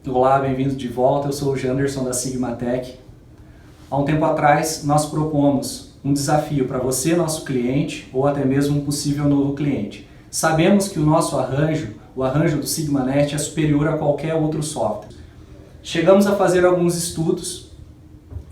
Olá, bem-vindos de volta, eu sou o Janderson da Sigmatech. Há um tempo atrás nós propomos um desafio para você, nosso cliente, ou até mesmo um possível novo cliente. Sabemos que o nosso arranjo, o arranjo do SigmaNet, é superior a qualquer outro software. Chegamos a fazer alguns estudos,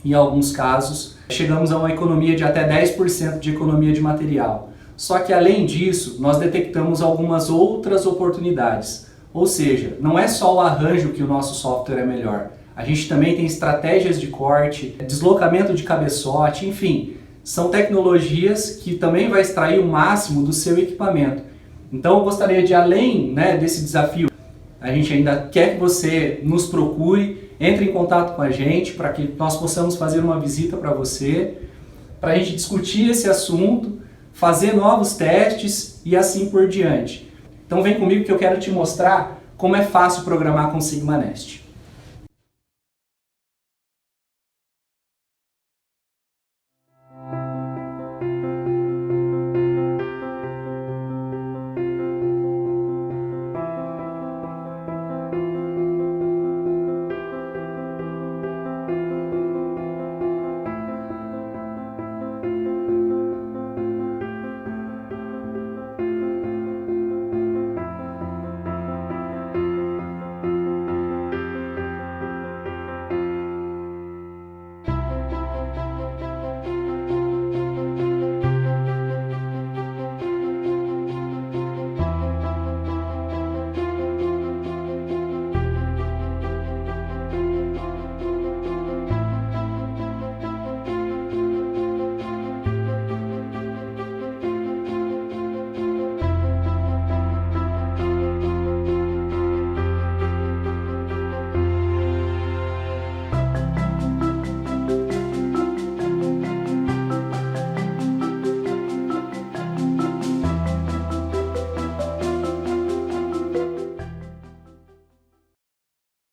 em alguns casos, chegamos a uma economia de até 10% de economia de material. Só que além disso, nós detectamos algumas outras oportunidades. Ou seja, não é só o arranjo que o nosso software é melhor. A gente também tem estratégias de corte, deslocamento de cabeçote, enfim, são tecnologias que também vai extrair o máximo do seu equipamento. Então eu gostaria de, além desse desafio, a gente ainda quer que você nos procure, entre em contato com a gente para que nós possamos fazer uma visita para você, para a gente discutir esse assunto, fazer novos testes e assim por diante. Então vem comigo que eu quero te mostrar como é fácil programar com SigmaNet.